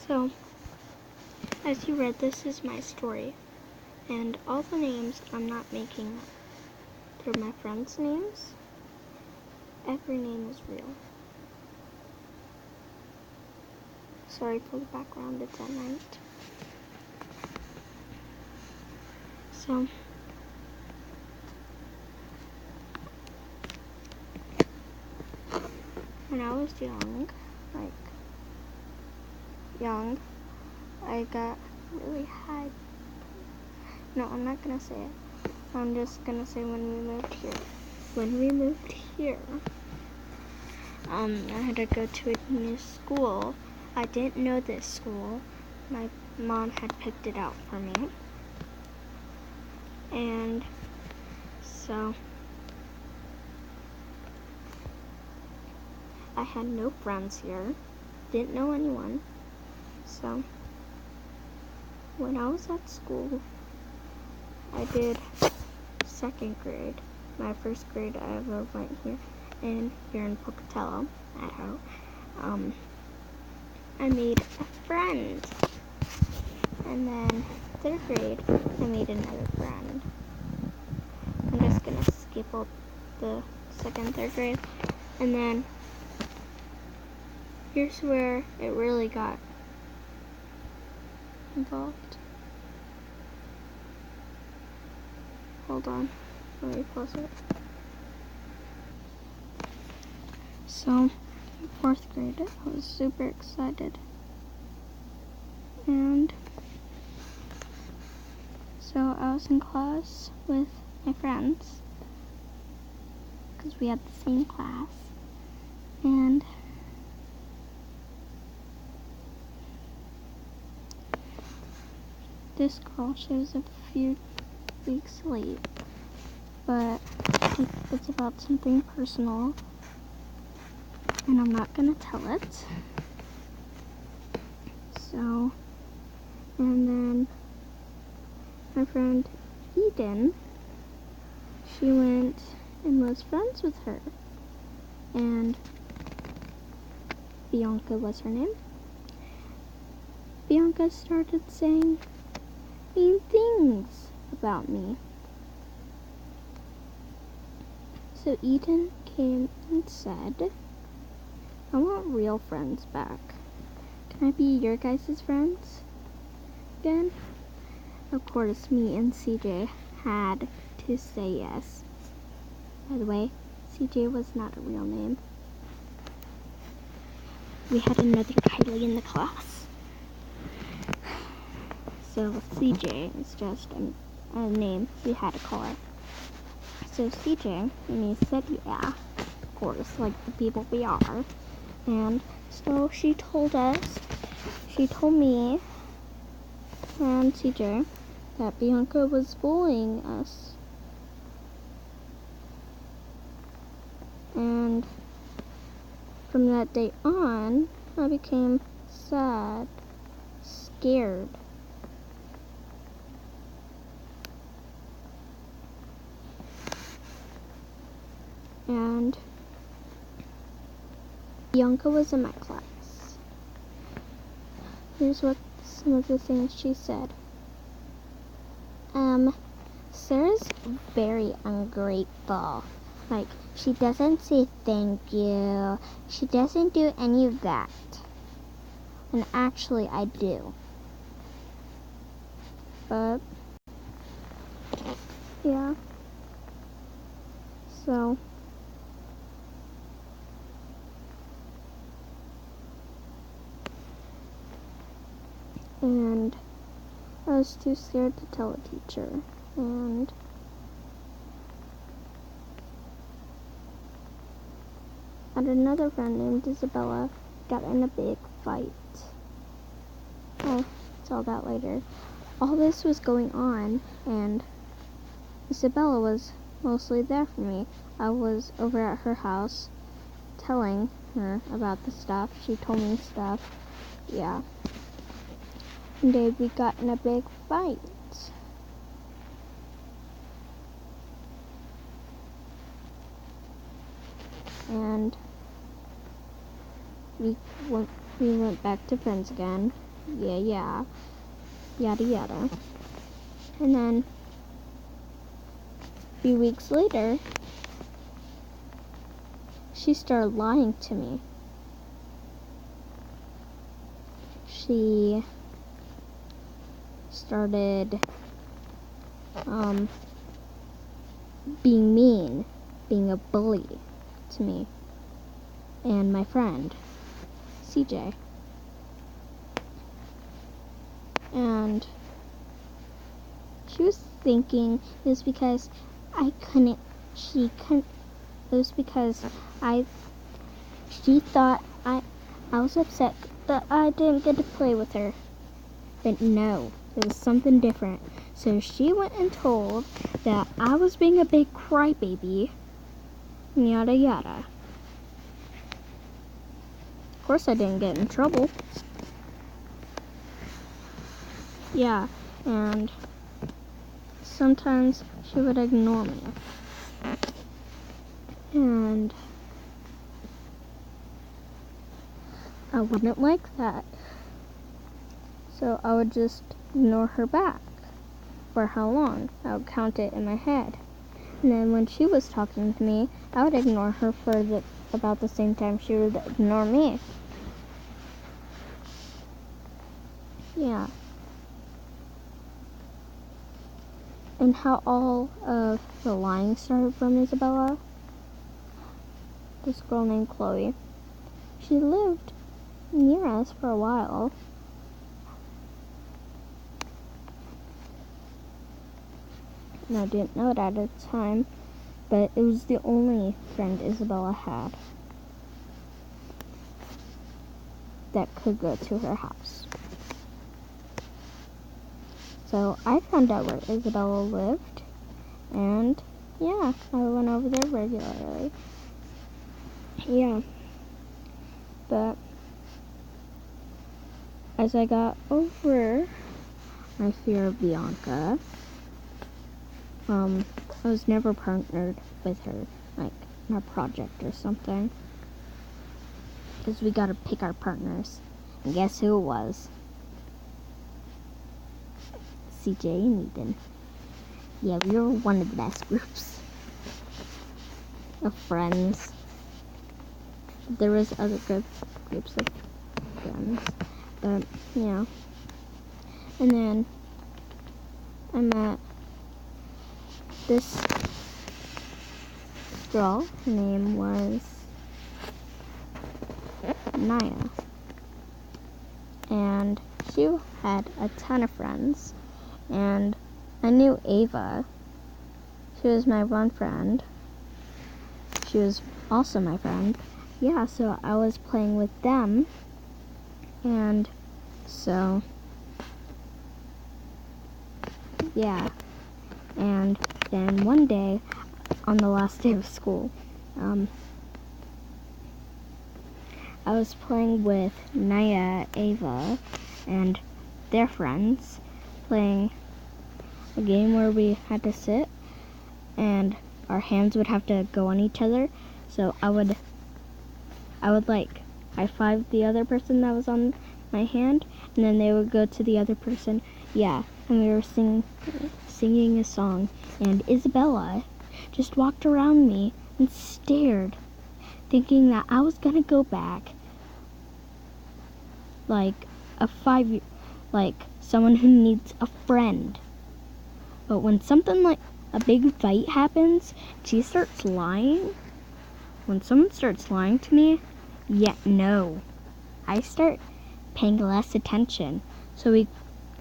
So, as you read, this is my story. And all the names I'm not making up. They're my friends' names. Every name is real. Sorry for the background, it's at night. So, when I was young, I got really high. No, I'm not gonna say it. I'm just gonna say when we moved here. When we moved here, I had to go to a new school. I didn't know this school. My mom had picked it out for me. And so I had no friends here. Didn't know anyone. So when I was at school, I did second grade. My first grade I ever went here in Pocatello, Idaho. I made a friend. And then third grade, I made another friend. I'm just gonna skip all the second, third grade. And then here's where it really got involved. Hold on, let me pause it. So, in fourth grade, I was super excited. And so I was in class with my friends, because we had the same class. And this girl, she was a few weeks late, but it's about something personal, and I'm not gonna tell it. So, and then my friend Eden, she went and was friends with her, and Bianca was her name. Bianca started saying mean things about me. So Eden came and said, I want real friends back. Can I be your guys' friends again? Of course, me and CJ had to say yes. By the way, CJ was not a real name. We had another Kylie in the class. So CJ is just a name we had to call her. So CJ and me said yeah, of course, like the people we are. And so she told me and CJ that Bianca was bullying us. And from that day on, I became sad, scared. And Bianca was in my class. Here's what some of the things she said. Sarah's very ungrateful. Like, she doesn't say thank you. She doesn't do any of that. And actually, I do. But, yeah. So, and I was too scared to tell a teacher. And and another friend named Isabella got in a big fight. I'll tell that later. All this was going on, and Isabella was mostly there for me. I was over at her house telling her about the stuff. She told me stuff. Yeah. One day we got in a big fight. And we went back to friends again. yeah, yada yada. And then a few weeks later, she started lying to me. She started being mean, being a bully to me and my friend, CJ. And she was thinking it was because she thought I was upset that I didn't get to play with her. But no, it was something different. So she went and told that I was being a big crybaby, yada yada. Of course I didn't get in trouble. Yeah, and sometimes she would ignore me. And I wouldn't like that. So I would just ignore her back. For how long? I would count it in my head. And then when she was talking to me, I would ignore her for about the same time she would ignore me. Yeah. And how all of the lying started from Isabella? This girl named Chloe. She lived near us for a while. And I didn't know it at the time, but it was the only friend Isabella had that could go to her house. So I found out where Isabella lived, and yeah, I went over there regularly. Yeah, but as I got over my fear of Bianca, I was never partnered with her, like in a project or something, because we gotta pick our partners. And guess who it was? CJ and Eden. Yeah, we were one of the best groups of friends. There was other groups of friends, but yeah. And then I met this girl. Her name was Naya, and she had a ton of friends. And I knew Ava. She was my one friend. She was also my friend. Yeah, so I was playing with them. And so, yeah. And then one day, on the last day of school, I was playing with Naya, Ava, and their friends, playing a game where we had to sit and our hands would have to go on each other. So I would like high five the other person that was on my hand, and then they would go to the other person. Yeah, and we were singing a song, and Isabella just walked around me and stared, thinking that I was gonna go back like someone who needs a friend. But when something like a big fight happens, she starts lying. When someone starts lying to me, no. I start paying less attention. So we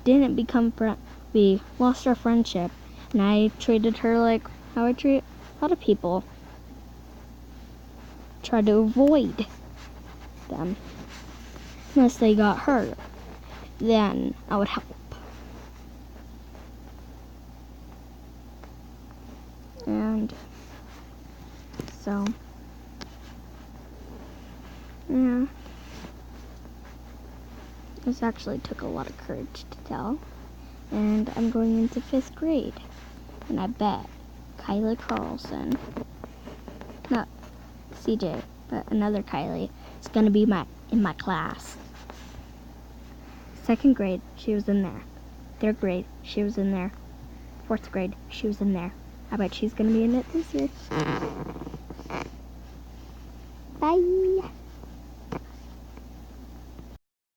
didn't become friends. We lost our friendship. And I treated her like how I treat a lot of people. Try to avoid them. Unless they got hurt, then I would help. And so, yeah. This actually took a lot of courage to tell. And I'm going into 5th grade. And I bet Kylie Carlson, not CJ, but another Kylie, is going to be in my class. Second grade, she was in there. Third grade, she was in there. Fourth grade, she was in there. I bet she's gonna be in it this year.